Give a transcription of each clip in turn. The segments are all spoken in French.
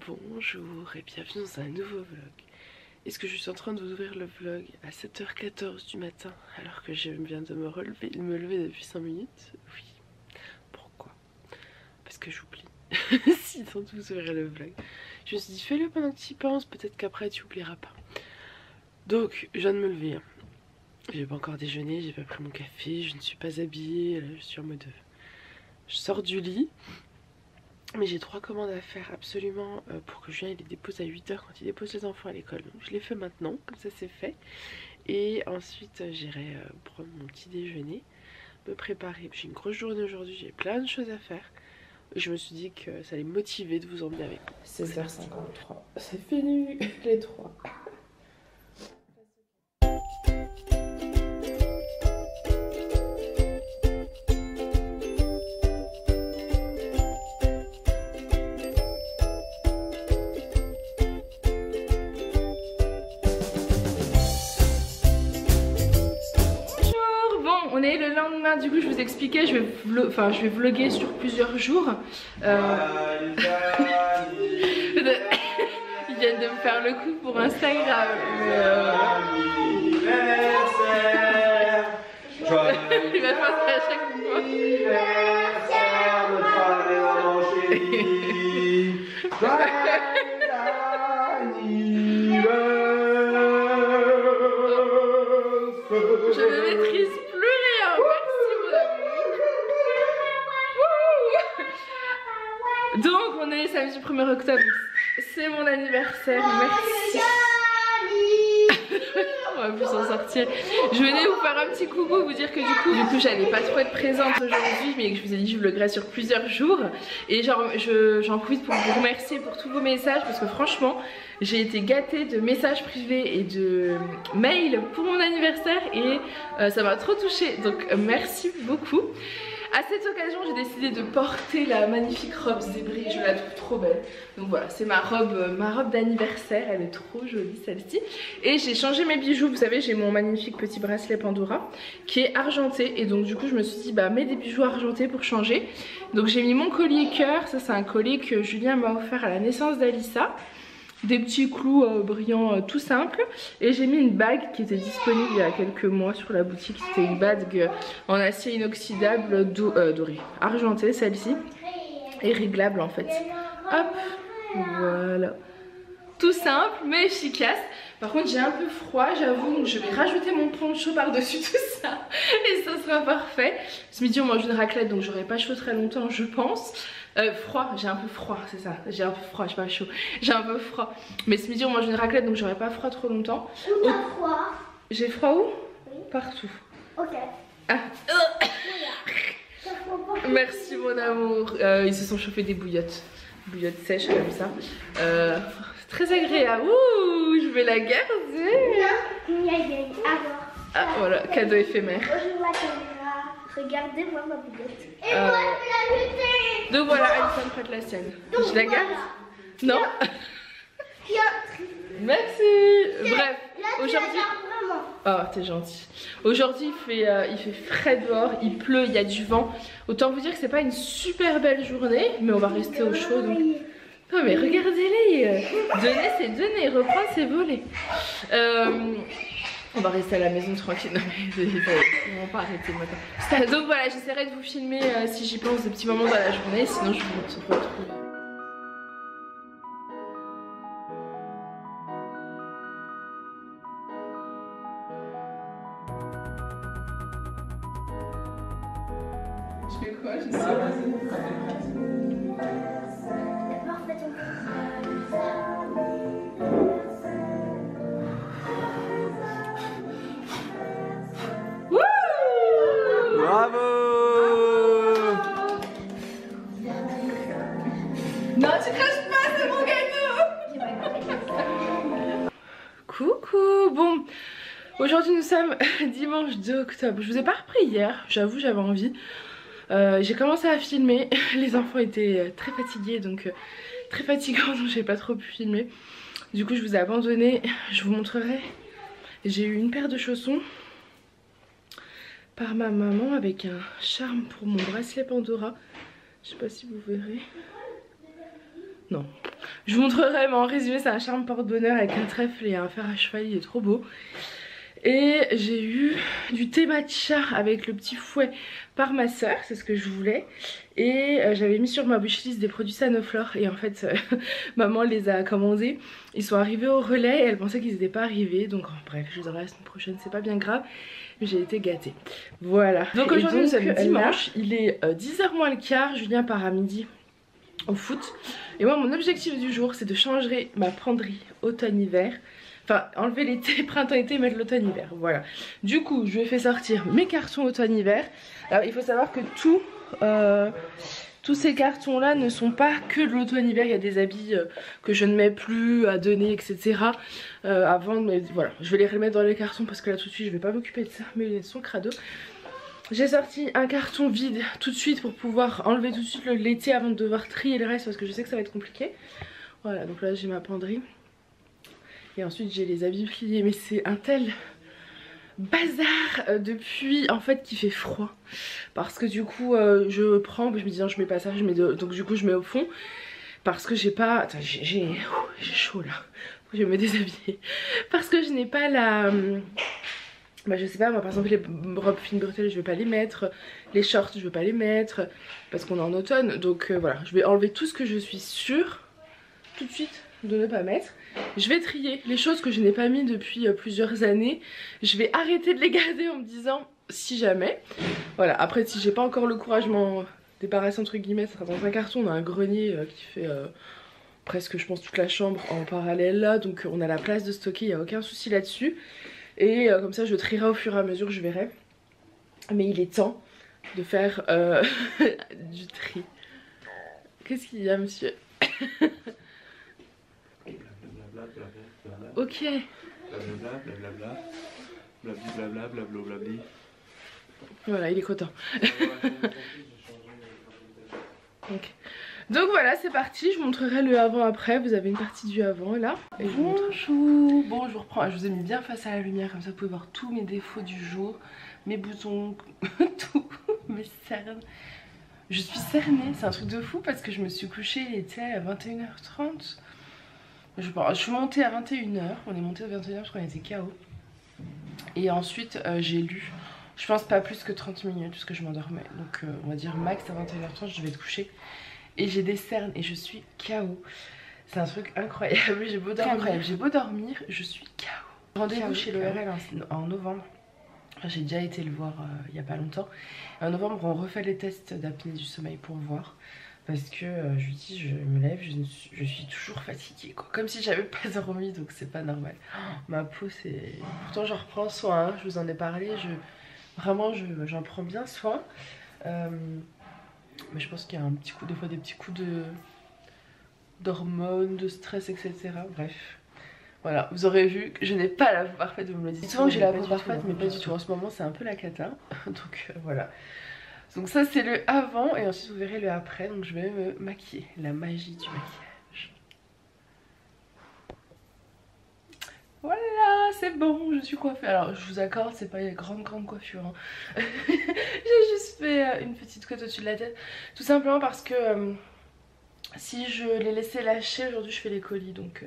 Bonjour et bienvenue dans un nouveau vlog. Est-ce que je suis en train d'ouvrir le vlog à 7h14 du matin alors que je viens de me lever depuis 5 minutes? Oui. Pourquoi? Parce que j'oublie. Sinon d'ouvrir le vlog. Je me suis dit fais-le pendant que tu y penses, peut-être qu'après tu oublieras pas. Donc je viens de me lever. J'ai pas encore déjeuné, j'ai pas pris mon café, je ne suis pas habillée, je suis en mode... Je sors du lit. Mais j'ai 3 commandes à faire absolument pour que Julien il les dépose à 8h quand il dépose les enfants à l'école. Donc je les fais maintenant, comme ça c'est fait. Et ensuite j'irai prendre mon petit déjeuner, me préparer. J'ai une grosse journée aujourd'hui, j'ai plein de choses à faire. Je me suis dit que ça allait me motiver de vous emmener avec moi. 16h53, c'est fini les 3. On est le lendemain, du coup je vous expliquais, je vais vlogger sur plusieurs jours. Ils viennent de me faire le coup pour Instagram. Il va faire ça à chaque fois. Je ne maîtrise plus rien, merci mon amour. Donc on est samedi 1er octobre, c'est mon anniversaire, merci. On va plus s'en sortir. Je venais vous faire un petit coucou, vous dire que du coup j'allais pas trop être présente aujourd'hui, mais que je vous ai dit que je vloggerais sur plusieurs jours. Et j'en profite pour vous remercier pour tous vos messages, parce que franchement j'ai été gâtée de messages privés et de mails pour mon anniversaire et ça m'a trop touchée, donc merci beaucoup. À cette occasion j'ai décidé de porter la magnifique robe zébrée, je la trouve trop belle. Donc voilà, c'est ma robe d'anniversaire, elle est trop jolie celle-ci. Et j'ai changé mes bijoux, vous savez j'ai mon magnifique petit bracelet Pandora qui est argenté. Et donc du coup je me suis dit bah mets des bijoux argentés pour changer. Donc j'ai mis mon collier cœur, ça c'est un collier que Julien m'a offert à la naissance d'Alissa. Des petits clous brillants tout simples. Et j'ai mis une bague qui était disponible il y a quelques mois sur la boutique. C'était une bague en acier inoxydable dorée, argentée celle-ci. Et réglable en fait. Hop, voilà. Tout simple mais efficace. Par contre j'ai un peu froid j'avoue, donc je vais rajouter mon poncho par dessus tout ça et ça sera parfait. Ce midi on mange une raclette donc j'aurai pas chaud très longtemps je pense. Froid, j'ai un peu froid, c'est ça, j'ai un peu froid, j'ai pas chaud, j'ai un peu froid. Mais ce midi on mange une raclette donc j'aurai pas froid trop longtemps. Où t'as froid? J'ai froid où? Oui. Partout. Ok. Ah. Voilà. Merci mon amour. Ils se sont chauffés des bouillottes sèches comme ça. C'est très agréable. Ouh, je vais la garder. Ah voilà, cadeau éphémère. Bonjour la caméra. Regardez moi ma bouillotte. Et moi je la lutter. Donc voilà, Alison prête la sienne. Donc, je la garde? Voilà. Non. Merci. Bref, aujourd'hui. Oh, t'es gentil. Aujourd'hui il fait frais dehors, il pleut, il y a du vent. Autant vous dire que c'est pas une super belle journée, mais on va rester au chaud donc. Non mais regardez-les. Donner c'est donner, reprendre c'est voler. On va rester à la maison tranquille. Non mais ils vont pas arrêter le matin. Donc voilà, j'essaierai de vous filmer si j'y pense des petits moments dans la journée, sinon je vous retrouve. Je fais quoi? Je sais pas. Bravo! Non, tu craches pas, c'est mon gâteau! Coucou! Bon, aujourd'hui nous sommes dimanche 2 octobre. Je vous ai pas repris hier, j'avoue, j'avais envie. J'ai commencé à filmer, les enfants étaient très fatigués, donc très fatigants, donc j'ai pas trop pu filmer. Du coup, je vous ai abandonné, je vous montrerai. J'ai eu une paire de chaussons par ma maman avec un charme pour mon bracelet Pandora. Je sais pas si vous verrez. Non. Je vous montrerai, mais en résumé c'est un charme porte-bonheur avec un trèfle et un fer à cheval, il est trop beau. Et j'ai eu du thé matcha avec le petit fouet par ma soeur, c'est ce que je voulais. Et j'avais mis sur ma wishlist des produits Sanoflore et en fait maman les a commandés. Ils sont arrivés au relais et elle pensait qu'ils n'étaient pas arrivés. Donc bref, je vous aurai la semaine prochaine, c'est pas bien grave. Mais j'ai été gâtée. Voilà. Donc aujourd'hui nous sommes dimanche, il est 10h moins le quart, Julien part à midi au foot. Et moi mon objectif du jour c'est de changer ma penderie automne-hiver. Enfin, enlever l'été, printemps-été et mettre l'automne-hiver, voilà. Du coup, je lui ai fait sortir mes cartons automne-hiver. Alors, il faut savoir que tous ces cartons-là ne sont pas que de l'automne-hiver. Il y a des habits que je ne mets plus à donner, etc. Avant, mais voilà, je vais les remettre dans les cartons parce que là, tout de suite, je vais pas m'occuper de ça, mais ils sont crado. J'ai sorti un carton vide tout de suite pour pouvoir enlever tout de suite l'été avant de devoir trier le reste parce que je sais que ça va être compliqué. Voilà, donc là, j'ai ma penderie. Et ensuite j'ai les habits pliés, mais c'est un tel bazar depuis en fait qu'il fait froid. Parce que du coup je prends, je me dis non je mets pas ça, je mets donc du coup je mets au fond. Parce que j'ai pas, attends j'ai chaud là, je vais me déshabiller. Parce que je n'ai pas la, bah je sais pas moi par exemple les robes fines bretelles je vais pas les mettre. Les shorts je vais pas les mettre parce qu'on est en automne. Donc voilà, je vais enlever tout ce que je suis sûre tout de suite de ne pas mettre. Je vais trier les choses que je n'ai pas mis depuis plusieurs années. Je vais arrêter de les garder en me disant si jamais. Voilà, après si j'ai pas encore le courage de m'en débarrasser entre guillemets, ça sera dans un carton. On a un grenier qui fait presque je pense toute la chambre en parallèle là. Donc on a la place de stocker, il n'y a aucun souci là-dessus. Et comme ça je trierai au fur et à mesure, je verrai. Mais il est temps de faire du tri. Qu'est-ce qu'il y a monsieur? Ok. Voilà, il est content. Okay. Donc voilà, c'est parti. Je vous montrerai le avant-après. Vous avez une partie du avant là. Et bonjour. Bon, je vous reprends. Je vous ai mis bien face à la lumière comme ça vous pouvez voir tous mes défauts du jour, mes boutons, tout, mes cernes. Je suis cernée, c'est un truc de fou parce que je me suis couchée, il était à 21h30. Je suis montée à 21h, on est monté à 21h parce qu'on était KO. Et ensuite j'ai lu, je pense pas plus que 30 minutes parce que je m'endormais. Donc on va dire max à 21h30 je vais te coucher. Et j'ai des cernes et je suis KO. C'est un truc incroyable, j'ai beau dormir, je suis KO. Rendez-vous chez l'ORL en novembre. J'ai déjà été le voir il n'y a pas longtemps. En novembre on refait les tests d'apnée du sommeil pour voir. Parce que je lui dis, je me lève, je suis toujours fatiguée quoi. Comme si j'avais pas dormi, donc c'est pas normal. Ma peau c'est... Pourtant j'en reprends soin, hein. Je vous en ai parlé, vraiment j'en prends bien soin. Mais je pense qu'il y a un petit coup, des fois des petits coups d'hormones, de stress, etc. Bref. Voilà, vous aurez vu que je n'ai pas la peau parfaite, vous me le dites souvent que j'ai la peau parfaite, mais pas du tout. En ce moment c'est un peu la cata, donc voilà. Donc ça c'est le avant et ensuite vous verrez le après. Donc je vais me maquiller, la magie du maquillage. Voilà, c'est bon, je suis coiffée. Alors je vous accorde, c'est pas une grande coiffure hein. J'ai juste fait une petite couette au-dessus de la tête. Tout simplement parce que si je les laissais lâcher, aujourd'hui je fais les colis. Donc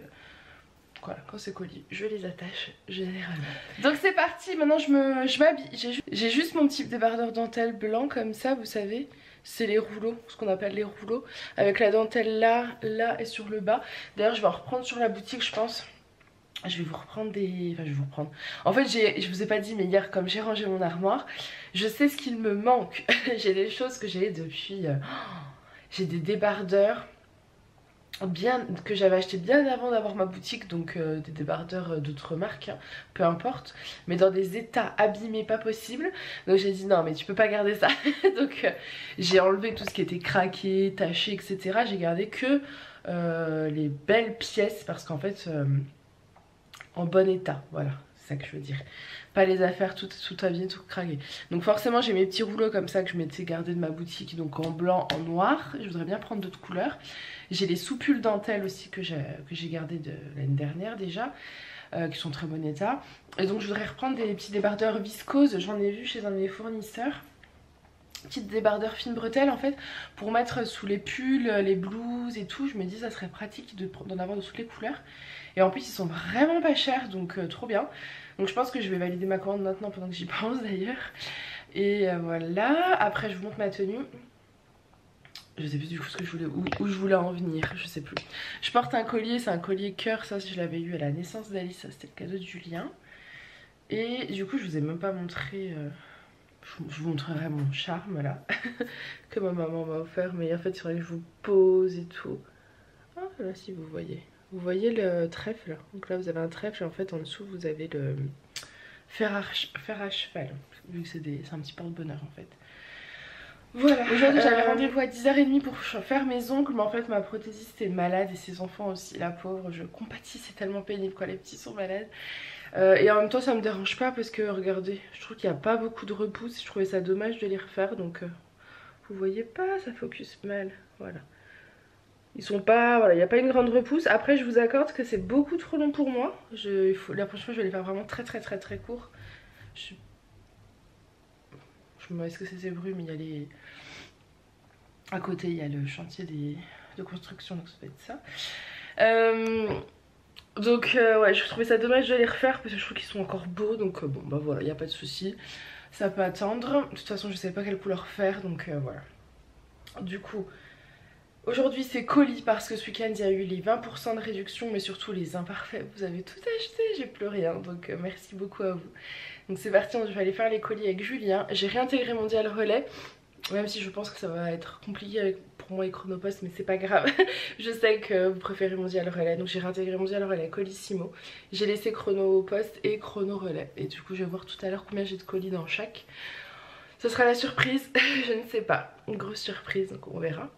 voilà, quand c'est colis, je les attache généralement. Donc c'est parti, maintenant je m'habille. J'ai juste mon petit débardeur dentelle blanc comme ça, vous savez. C'est les rouleaux, ce qu'on appelle les rouleaux. Avec la dentelle là et sur le bas. D'ailleurs je vais en reprendre sur la boutique je pense. Je vais vous reprendre des... Enfin je vais vous reprendre... En fait je vous ai pas dit mais hier comme j'ai rangé mon armoire, je sais ce qu'il me manque. J'ai des choses que j'ai depuis... J'ai des débardeurs que j'avais acheté bien avant d'avoir ma boutique, donc des débardeurs d'autres marques hein, peu importe, mais dans des états abîmés pas possible. Donc j'ai dit non mais tu peux pas garder ça. Donc j'ai enlevé tout ce qui était craqué, taché, etc. J'ai gardé que les belles pièces parce qu'en fait en bon état, voilà, c'est ça que je veux dire. Pas les affaires tout abîmées, tout craqué. Donc forcément j'ai mes petits rouleaux comme ça que je m'étais gardé de ma boutique, donc en blanc, en noir. Je voudrais bien prendre d'autres couleurs. J'ai les soupules dentelles aussi que j'ai gardées de l'année dernière déjà, qui sont en très bon état. Et donc je voudrais reprendre des petits débardeurs viscose, j'en ai vu chez un de mes fournisseurs. petite débardeur fine bretelle en fait pour mettre sous les pulls, les blouses et tout. Je me dis ça serait pratique d'en avoir de toutes les couleurs. Et en plus ils sont vraiment pas chers, donc trop bien. Donc je pense que je vais valider ma commande maintenant pendant que j'y pense d'ailleurs. Et voilà, après je vous montre ma tenue. Je sais plus du coup ce que je voulais, où je voulais en venir, je sais plus. Je porte un collier, c'est un collier cœur, ça je l'avais eu à la naissance d'Alice, ça c'était le cadeau de Julien. Et du coup je vous ai même pas montré, je vous montrerai mon charme là, que ma maman m'a offert. Mais en fait il faudrait que je vous pose et tout. Ah là si vous voyez le trèfle, donc là vous avez un trèfle et en fait en dessous vous avez le fer à cheval, vu que c'est un petit porte-bonheur en fait. Voilà, aujourd'hui j'avais rendez-vous à 10h30 pour faire mes ongles, mais en fait ma prothésiste est malade et ses enfants aussi, la pauvre, je compatis, c'est tellement pénible quand les petits sont malades. Et en même temps ça me dérange pas parce que regardez, je trouve qu'il n'y a pas beaucoup de repousse, je trouvais ça dommage de les refaire, donc vous voyez pas, ça focus mal, voilà. Ils sont pas, voilà, il n'y a pas une grande repousse. Après je vous accorde que c'est beaucoup trop long pour moi, la prochaine fois je vais les faire vraiment très court. Est-ce que c'est ces bruits, mais il y a les... À côté il y a le chantier de construction, donc ça doit être ça. Donc ouais, je trouvais ça dommage de les refaire parce que je trouve qu'ils sont encore beaux. Donc bon bah voilà, il n'y a pas de souci, ça peut attendre. De toute façon je ne savais pas quelle couleur faire, donc voilà. Du coup aujourd'hui c'est colis parce que ce week-end il y a eu les 20% de réduction, mais surtout les imparfaits. Vous avez tout acheté, j'ai plus rien, donc merci beaucoup à vous. Donc c'est parti, je vais aller faire les colis avec Julien. J'ai réintégré Mondial Relais, même si je pense que ça va être compliqué pour moi et Chronopost, mais c'est pas grave. Je sais que vous préférez Mondial Relais, donc j'ai réintégré Mondial Relais, Colissimo. J'ai laissé Chronopost et Chrono Relais. Et du coup je vais voir tout à l'heure combien j'ai de colis dans chaque. Ce sera la surprise, je ne sais pas. Une grosse surprise, donc on verra.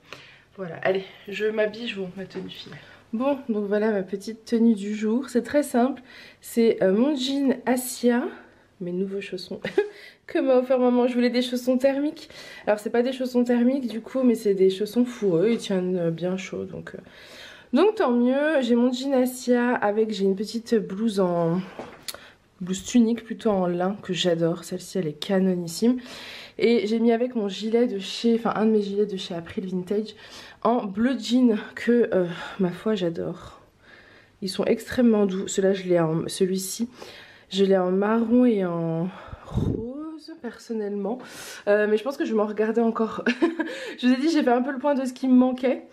Voilà, allez, je m'habille, je vous montre ma tenue finale. Bon, donc voilà ma petite tenue du jour. C'est très simple, c'est mon jean Asia, mes nouveaux chaussons que m'a offert maman. Je voulais des chaussons thermiques. Alors c'est pas des chaussons thermiques du coup, mais c'est des chaussons fourreux. Ils tiennent bien chaud, donc tant mieux. J'ai mon jean Asia avec, j'ai une petite blouse blouse tunique plutôt en lin que j'adore. Celle-ci elle est canonissime. Et j'ai mis avec mon gilet de chez, enfin un de mes gilets de chez April Vintage en bleu jean que ma foi j'adore. Ils sont extrêmement doux. Celui-ci je l'ai en marron et en rose personnellement, mais je pense que je vais m'en regarder encore. Je vous ai dit, j'ai fait un peu le point de ce qui me manquait,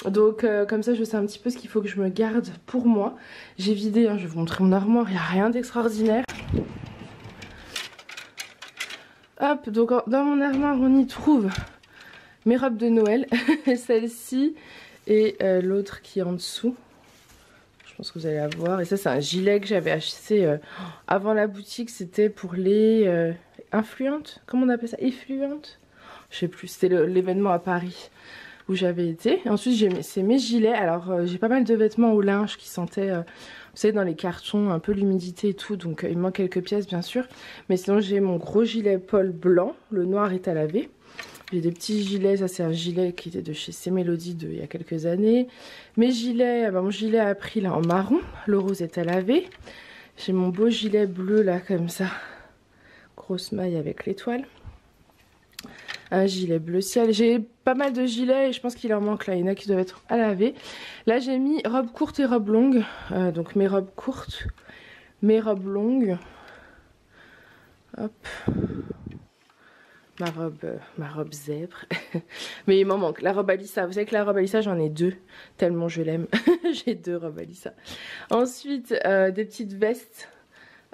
donc comme ça je sais un petit peu ce qu'il faut que je me garde pour moi. J'ai vidé, hein, je vais vous montrer mon armoire, il n'y a rien d'extraordinaire. Hop, donc dans mon armoire on y trouve mes robes de Noël, celle-ci et l'autre qui est en dessous. Je pense que vous allez la voir. Et ça c'est un gilet que j'avais acheté avant la boutique. C'était pour les influentes. Comment on appelle ça? Effluentes? Je sais plus. C'était l'événement à Paris où j'avais été. Et ensuite c'est mes gilets. Alors j'ai pas mal de vêtements au linge qui sentaient... vous savez, dans les cartons, un peu l'humidité et tout. Donc il me manque quelques pièces bien sûr. Mais sinon j'ai mon gros gilet Paul blanc. Le noir est à laver. J'ai des petits gilets, ça c'est un gilet qui était de chez C'est Mélodie il y a quelques années. Mes gilets, mon gilet a pris là en marron, le rose est à laver. J'ai mon beau gilet bleu là comme ça, grosse maille avec l'étoile. Un gilet bleu ciel, j'ai pas mal de gilets et je pense qu'il en manque là, il y en a qui doivent être à laver. Là j'ai mis robe courte et robe longue, donc mes robes courtes, mes robes longues. Hop. Ma robe zèbre. Mais il m'en manque. La robe Alissa. Vous savez que la robe Alissa, j'en ai deux. Tellement je l'aime. J'ai deux robes Alissa. Ensuite, des petites vestes.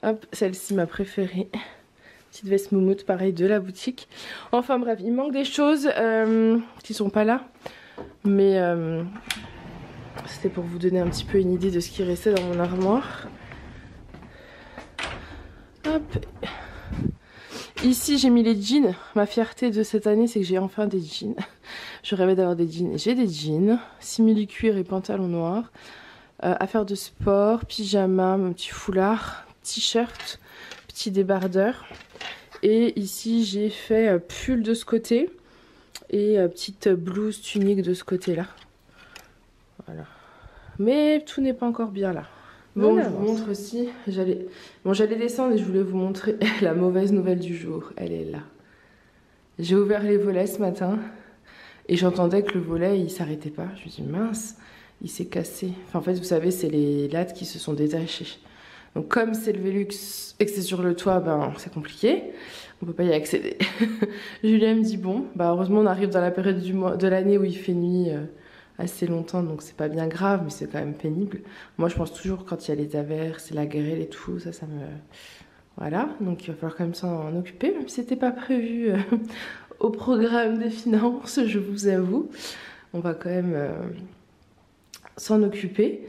Hop, celle-ci ma préférée. Petite veste moumoute, pareil, de la boutique. Enfin bref, il manque des choses qui sont pas là. Mais c'était pour vous donner un petit peu une idée de ce qui restait dans mon armoire. Hop. Ici j'ai mis les jeans. Ma fierté de cette année c'est que j'ai enfin des jeans. Je rêvais d'avoir des jeans. J'ai des jeans. Simili-cuir et pantalon noir. Affaires de sport, pyjama, mon petit foulard, t-shirt, petit débardeur. Et ici j'ai fait pull de ce côté. Et petite blouse tunique de ce côté là. Voilà. Mais tout n'est pas encore bien là. Bon, je vous montre aussi, j'allais descendre et je voulais vous montrer la mauvaise nouvelle du jour, elle est là. J'ai ouvert les volets ce matin et j'entendais que le volet il s'arrêtait pas. Je me suis dit mince, il s'est cassé. Enfin, en fait, vous savez, c'est les lattes qui se sont détachées. Donc comme c'est le Velux et que c'est sur le toit, ben c'est compliqué. On peut pas y accéder. Julien me dit bon, bah heureusement on arrive dans la période de l'année où il fait nuit assez longtemps, donc c'est pas bien grave, mais c'est quand même pénible. Moi je pense toujours quand il y a les averses et la grêle et tout, ça me... Voilà, donc il va falloir quand même s'en occuper, même si c'était pas prévu au programme des finances, je vous avoue. On va quand même s'en occuper.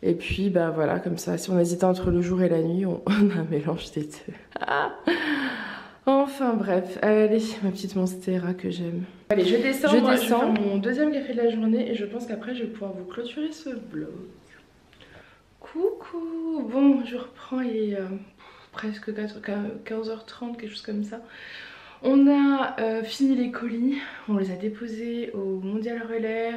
Et puis, bah voilà, comme ça, si on hésitait entre le jour et la nuit, on a un mélange des deux. Enfin bref, allez, ma petite Monstera que j'aime. Allez, je descends. Je vais faire mon deuxième café de la journée et je pense qu'après, je vais pouvoir vous clôturer ce vlog. Coucou. Bon, je reprends, il est presque 15h30, quelque chose comme ça. On a fini les colis, on les a déposés au Mondial Relais,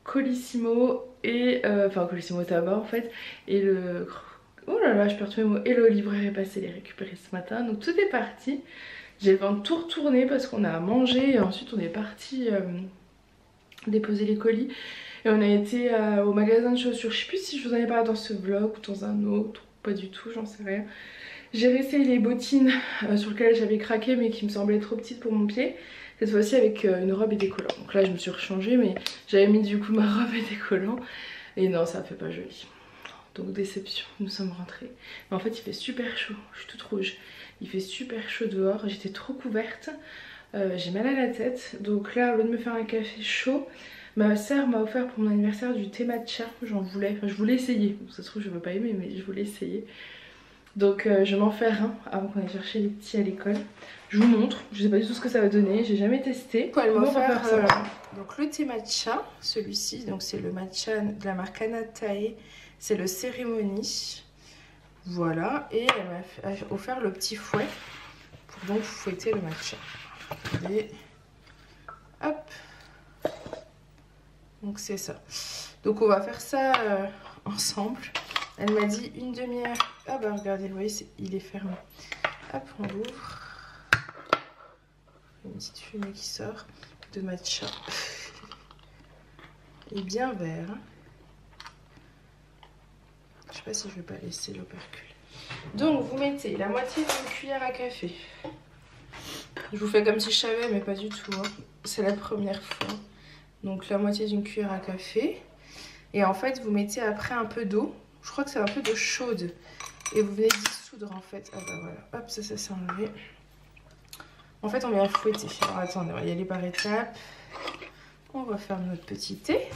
Colissimo et enfin Colissimo Tabac en fait, et le... Oh là là, je perds tous mes mots. Et le libraire est passé les récupérer ce matin. Donc tout est parti. J'ai le temps de tout retourner parce qu'on a mangé et ensuite on est parti déposer les colis. Et on a été au magasin de chaussures. Je sais plus si je vous en ai parlé dans ce vlog ou dans un autre. Pas du tout, j'en sais rien. J'ai réessayé les bottines sur lesquelles j'avais craqué mais qui me semblaient trop petites pour mon pied. Cette fois-ci avec une robe et des collants. Donc là je me suis rechangée mais j'avais mis du coup ma robe et des collants. Et non, ça fait pas joli. Donc déception, nous sommes rentrés. Mais en fait il fait super chaud, je suis toute rouge. Il fait super chaud dehors, j'étais trop couverte. J'ai mal à la tête. Donc là au lieu de me faire un café chaud, ma soeur m'a offert pour mon anniversaire du thé matcha. J'en voulais, enfin je voulais essayer. Ça se trouve je veux pas aimer mais je voulais essayer. Donc je vais m'en faire un avant qu'on aille chercher les petits à l'école. Je vous montre, je sais pas du tout ce que ça va donner, j'ai jamais testé. Elle m'a offert donc le thé matcha, celui-ci, donc c'est le matcha de la marque Anatae. C'est le cérémonie. Voilà. Et elle m'a offert le petit fouet pour donc fouetter le matcha. Et hop. Donc c'est ça. Donc on va faire ça ensemble. Elle m'a dit une demi-heure. Ah bah regardez, vous voyez, il est fermé. Hop, on l'ouvre. Une petite fumée qui sort de matcha. Il est bien vert. Je sais pas si je vais pas laisser l'opercule. Donc vous mettez la moitié d'une cuillère à café. Je vous fais comme si je savais mais pas du tout. Hein. C'est la première fois. Donc la moitié d'une cuillère à café. Et en fait vous mettez après un peu d'eau. Je crois que c'est un peu d'eau chaude. Et vous venez dissoudre en fait. Ah bah voilà. Hop, ça s'est enlevé. En fait on vient fouetter. Alors attendez, on va y aller par étapes. On va faire notre petit thé.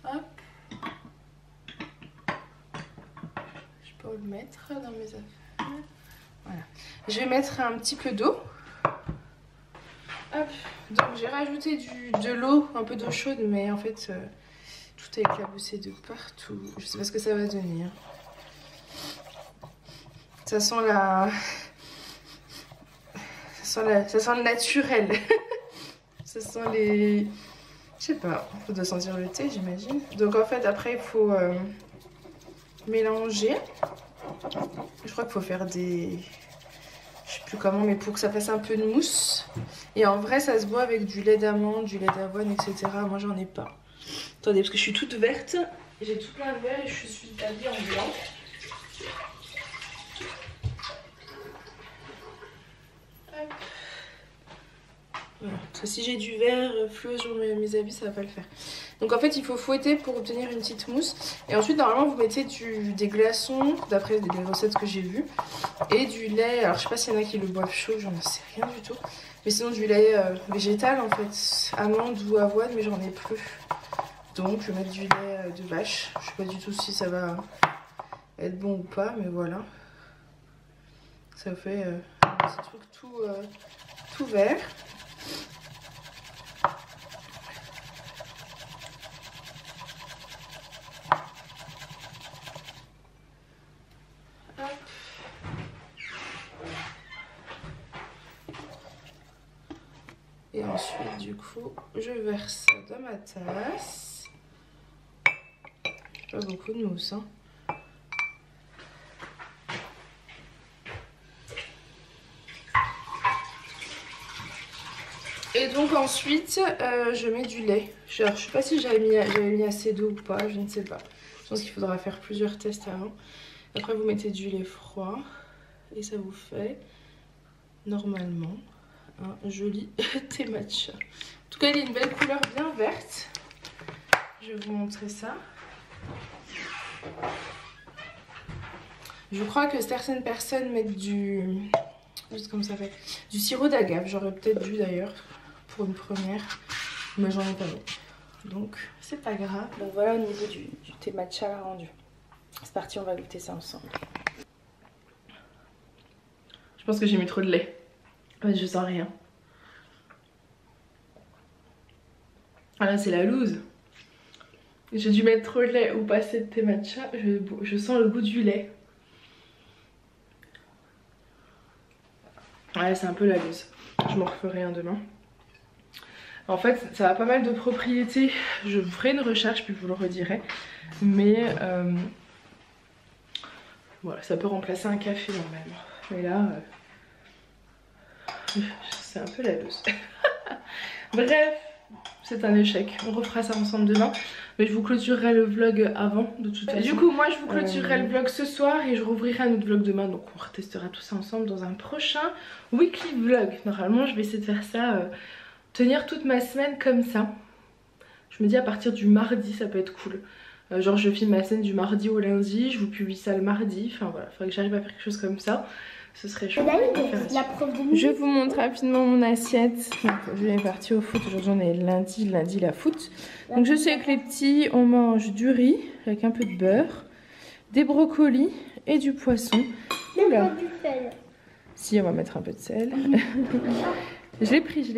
Hop. Le mettre dans mes affaires. Voilà. Je vais mettre un petit peu d'eau. Hop. Donc j'ai rajouté de l'eau, un peu d'eau chaude, mais en fait tout est éclaboussé de partout. Je sais pas ce que ça va donner. Hein. Ça sent ça sent le naturel. Ça sent les... Je sais pas, on doit sentir le thé j'imagine. Donc en fait après il faut mélanger. Je crois qu'il faut faire des... Je sais plus comment, mais pour que ça fasse un peu de mousse. Et en vrai, ça se boit avec du lait d'amande, du lait d'avoine, etc. Moi, j'en ai pas. Attendez, parce que je suis toute verte. J'ai tout plein de verre et je suis habillée en blanc. Hop. Voilà. Parce que si j'ai du vert flou sur mes habits, ça va pas le faire. Donc en fait il faut fouetter pour obtenir une petite mousse. Et ensuite normalement vous mettez des glaçons, d'après des recettes que j'ai vues. Et du lait, alors je sais pas s'il y en a qui le boivent chaud, j'en sais rien du tout. Mais sinon du lait végétal en fait, amande ou avoine, mais j'en ai plus. Donc je vais mettre du lait de vache. Je sais pas du tout si ça va être bon ou pas, mais voilà. Ça fait un petit truc tout vert. Et ensuite, du coup, je verse ça dans ma tasse. Pas beaucoup de mousse, hein. et donc ensuite je mets du lait. Alors, je sais pas si j'avais mis assez d'eau ou pas, je ne sais pas. Je pense qu'il faudra faire plusieurs tests avant. Après vous mettez du lait froid et ça vous fait normalement un joli thé matcha. En tout cas il a une belle couleur bien verte. Je vais vous montrer ça. Je crois que certaines personnes mettent du... juste comme ça fait. Du sirop d'agave, j'aurais peut-être dû d'ailleurs pour une première, mais j'en ai pas mis. Donc c'est pas grave. Donc voilà au niveau du thé matcha rendu. C'est parti, on va goûter ça ensemble. Je pense que j'ai mis trop de lait. Ouais, je sens rien. Ah là c'est la loose. J'ai dû mettre trop de lait ou pas assez de thé matcha. Je sens le goût du lait. Ouais, c'est un peu la loose. Je m'en referai un demain. En fait, ça a pas mal de propriétés. Je ferai une recherche puis je vous le redirai. Mais voilà, ça peut remplacer un café normalement. Mais là, c'est un peu la loose. Bref, c'est un échec. On refera ça ensemble demain. Mais je vous clôturerai le vlog avant de toute façon. Du coup moi je vous clôturerai le vlog ce soir et je rouvrirai un autre vlog demain. Donc on retestera tout ça ensemble dans un prochain weekly vlog. Normalement je vais essayer de faire ça, tenir toute ma semaine comme ça. Je me dis à partir du mardi ça peut être cool. Genre je filme ma scène du mardi au lundi, je vous publie ça le mardi. Enfin voilà, il faudrait que j'arrive à faire quelque chose comme ça. Ce serait chouette. Je vous montre rapidement mon assiette. Donc, je vais partir au foot. Aujourd'hui on est lundi la foot. Donc je suis avec les petits. On mange du riz avec un peu de beurre, des brocolis et du poisson. Oula. Si, on va mettre un peu de sel. Je l'ai pris.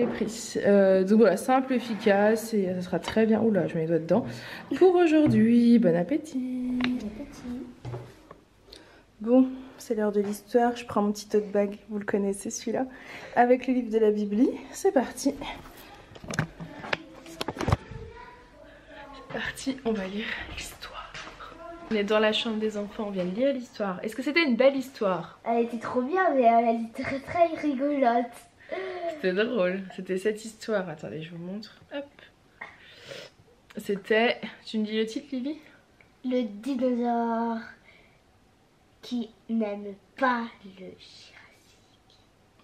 Donc voilà, simple, efficace et ça sera très bien. Oula, je mets les doigts dedans. Pour aujourd'hui, bon appétit. Bon, c'est l'heure de l'histoire. Je prends mon petit tote bag, vous le connaissez celui-là, avec le livre de la Bibli. C'est parti. C'est parti, on va lire l'histoire. On est dans la chambre des enfants, on vient de lire l'histoire. Est-ce que c'était une belle histoire? Elle était trop bien, mais elle était très très rigolote. C'était drôle, c'était cette histoire. Attendez, je vous montre. Hop. C'était... Tu me dis le titre, Lily? Le dinosaure qui n'aime pas le Jurassique.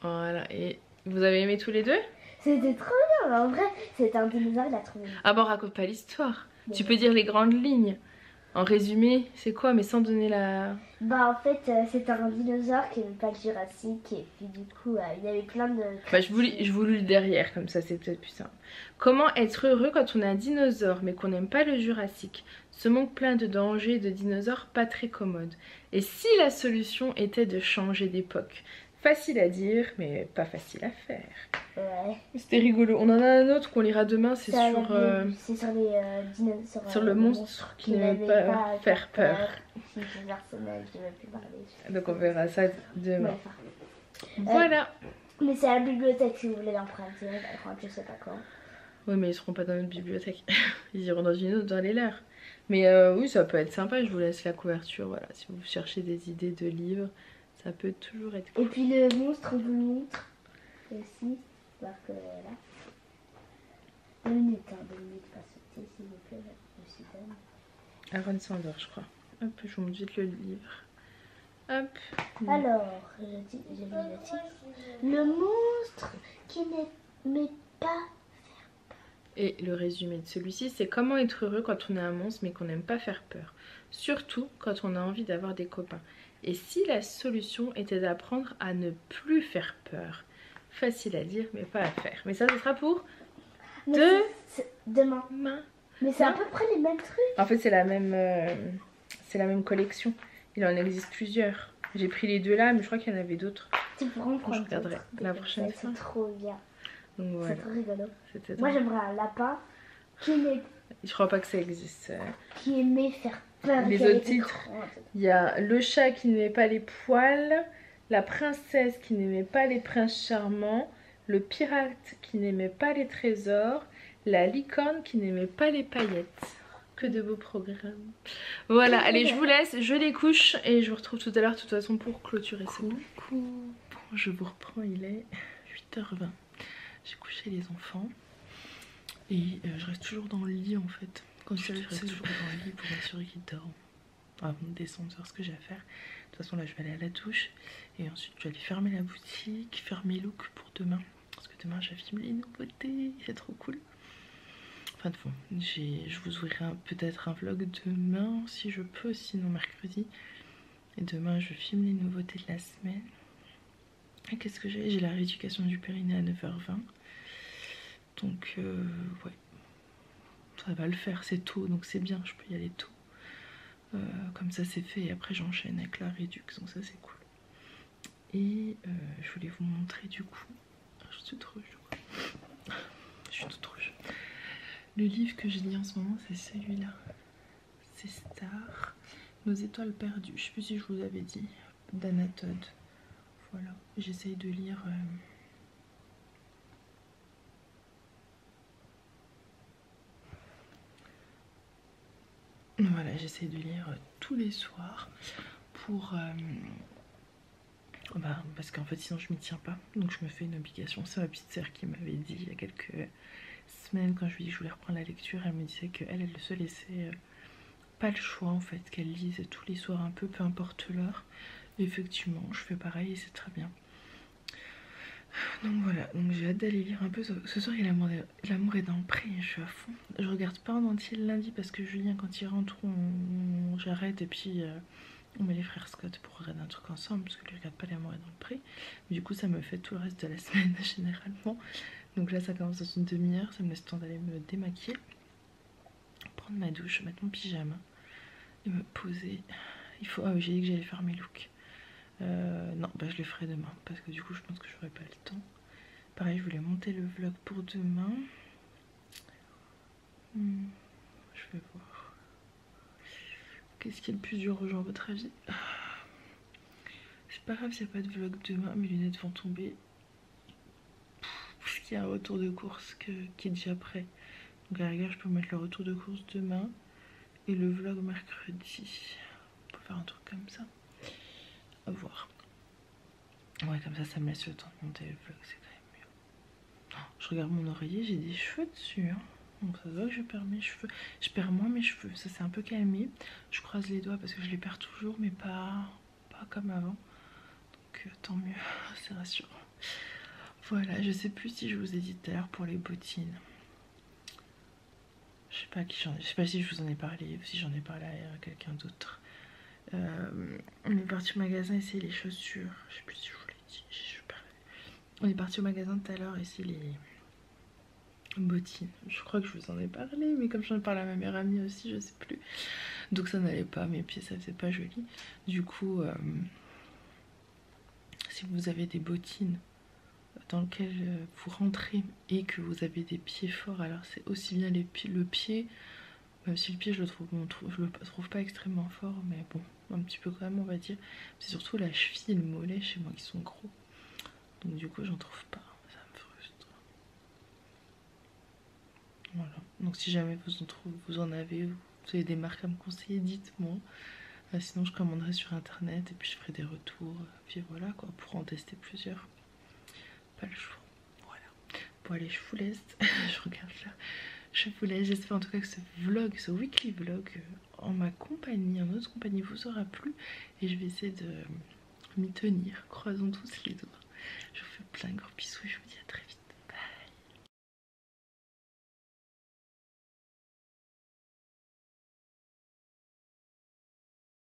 Voilà, et vous avez aimé tous les deux? C'était trop bien, mais en vrai, c'est un dinosaure, il a trouvé. Ah bon, raconte pas l'histoire. Ouais. Tu peux dire les grandes lignes. En résumé, c'est quoi, mais sans donner la... Bah en fait, c'est un dinosaure qui n'aime pas le Jurassique et puis du coup, il y avait plein de... Bah, je vous lis le derrière, comme ça c'est peut-être plus simple. Comment être heureux quand on a un dinosaure mais qu'on n'aime pas le Jurassique? Ce monde plein de dangers et de dinosaures pas très commodes. Et si la solution était de changer d'époque? Facile à dire, mais pas facile à faire. Ouais. C'était rigolo. On en a un autre qu'on lira demain, c'est sur... C'est sur les dinosaures. Sur le monstre qui n'aime pas faire peur. C'est un personnage, je ne vais plus parler. Donc on verra ça demain. Ouais, Voilà. Mais c'est à la bibliothèque si vous voulez l'emprunter, je sais pas quand. Oui, mais ils seront pas dans notre bibliothèque. Ils iront dans une autre, dans les leurs. Mais oui, ça peut être sympa. Je vous laisse la couverture. Voilà, si vous cherchez des idées de livres, ça peut toujours être cool. Et puis le monstre, on vous le montre aussi. Voir que là. 2 minutes, 2 minutes, pas sauter, s'il vous plaît. Je suis bonne. Aaron s'endort, je crois. Hop, je vous montre vite le livre. Hop. Alors, j'ai lu le titre. Le monstre qui n'aimait pas. Et le résumé de celui-ci, c'est comment être heureux quand on est un monstre mais qu'on n'aime pas faire peur. Surtout quand on a envie d'avoir des copains. Et si la solution était d'apprendre à ne plus faire peur? Facile à dire mais pas à faire. Mais ça, ce sera pour demain. Mais c'est à peu près les mêmes trucs. En fait, c'est la même collection. Il en existe plusieurs. J'ai pris les deux là, mais je crois qu'il y en avait d'autres. Tu pourras en prendre. Je regarderai la prochaine fois. C'est trop bien. Donc voilà. C'est trop rigolo. C'était Moi, j'aimerais un lapin je crois pas que ça existe. Qui aimait faire peur. Les autres titres, il y a le chat qui n'aimait pas les poils, la princesse qui n'aimait pas les princes charmants, le pirate qui n'aimait pas les trésors, la licorne qui n'aimait pas les paillettes. Que de beaux programmes. Voilà, allez, je vous laisse, je les couche et je vous retrouve tout à l'heure de toute façon pour clôturer ce coucou. Bon, je vous reprends, il est 8h20. j'ai couché les enfants et je reste toujours dans le lit en fait. Quand je reste toujours dans le lit pour m'assurer qu'ils dorment avant de descendre voir ce que j'ai à faire. De toute façon là je vais aller à la douche et ensuite je vais aller fermer la boutique, faire mes looks pour demain. Parce que demain j'ai filmé les nouveautés, c'est trop cool. Enfin de fond, je vous ouvrirai peut-être un vlog demain si je peux, sinon mercredi. Et demain je filme les nouveautés de la semaine. Et qu'est-ce que j'ai la rééducation du périnée à 9h20. Donc ouais, ça va le faire, c'est tôt donc c'est bien, je peux y aller tôt. Comme ça c'est fait et après j'enchaîne avec la réduction, donc ça c'est cool. Et je voulais vous montrer du coup, je suis toute rouge, je suis toute rouge. Le livre que je lis en ce moment c'est celui-là, c'est Star, Nos étoiles perdues, je sais plus si je vous avais dit, d'Anna Todd. Voilà, j'essaye de lire voilà, j'essaie de lire tous les soirs pour parce qu'en fait sinon je m'y tiens pas, donc je me fais une obligation. C'est ma petite sœur qui m'avait dit il y a quelques semaines, quand je lui ai dit que je voulais reprendre la lecture, elle me disait qu'elle se laissait pas le choix en fait, qu'elle lise tous les soirs un peu importe l'heure. Effectivement je fais pareil et c'est très bien. Donc voilà, donc j'ai hâte d'aller lire un peu. Ce soir il y a L'amour est dans le pré, je suis à fond. Je regarde pas en entier le lundi parce que Julien quand il rentre j'arrête et puis on met les frères Scott pour regarder un truc ensemble parce que lui regarde pas L'amour est dans le pré. Du coup ça me fait tout le reste de la semaine généralement. Donc là ça commence dans une demi-heure, ça me laisse le temps d'aller me démaquiller, prendre ma douche, mettre mon pyjama et me poser. Il faut... Ah oui, j'ai dit que j'allais faire mes looks. Non, bah je le ferai demain parce que du coup je pense que j'aurai pas le temps. Pareil, je voulais monter le vlog pour demain. Je vais voir. Qu'est-ce qui est le plus urgent à votre avis? C'est pas grave s'il n'y a pas de vlog demain, mes lunettes vont tomber. Parce qu'il y a un retour de course qui est déjà prêt. Donc à la rigueur, je peux mettre le retour de course demain et le vlog mercredi. On peut faire un truc comme ça. À voir. Ouais, comme ça me laisse le temps de monter le vlog, c'est quand même mieux. Oh, je regarde mon oreiller, j'ai des cheveux dessus. Hein. Donc ça se voit que je perds mes cheveux. Je perds moins mes cheveux, ça s'est un peu calmé. Je croise les doigts parce que je les perds toujours, mais pas comme avant. Donc tant mieux, c'est rassurant. Voilà, je sais plus si je vous ai dit tout à l'heure pour les bottines. Je sais pas à qui j'en ai. Je sais pas si je vous en ai parlé ou si j'en ai parlé à quelqu'un d'autre. On est parti au magasin essayer les chaussures. Je sais plus si je vous l'ai dit. On est parti au magasin tout à l'heure essayer les bottines. Je crois que je vous en ai parlé, mais comme j'en ai parlé à ma meilleure amie aussi, je sais plus. Donc ça n'allait pas, mes pieds ça faisait pas joli. Du coup, si vous avez des bottines dans lesquelles vous rentrez et que vous avez des pieds forts, alors c'est aussi bien le pied. Même si le pied je le trouve pas extrêmement fort, mais bon, un petit peu quand même on va dire. C'est surtout la cheville et le mollet chez moi qui sont gros. Donc du coup j'en trouve pas, ça me frustre. Voilà, donc si jamais vous en avez des marques à me conseiller, dites-moi. Sinon je commanderai sur internet et puis je ferai des retours. Puis voilà quoi, pour en tester plusieurs. Pas le choix. Voilà. Bon allez, je vous laisse. Je regarde là. Je vous laisse, j'espère en tout cas que ce weekly vlog en ma compagnie, en notre compagnie vous aura plu. Et je vais essayer de m'y tenir. Croisons tous les doigts. Je vous fais plein de gros bisous et je vous dis à très vite.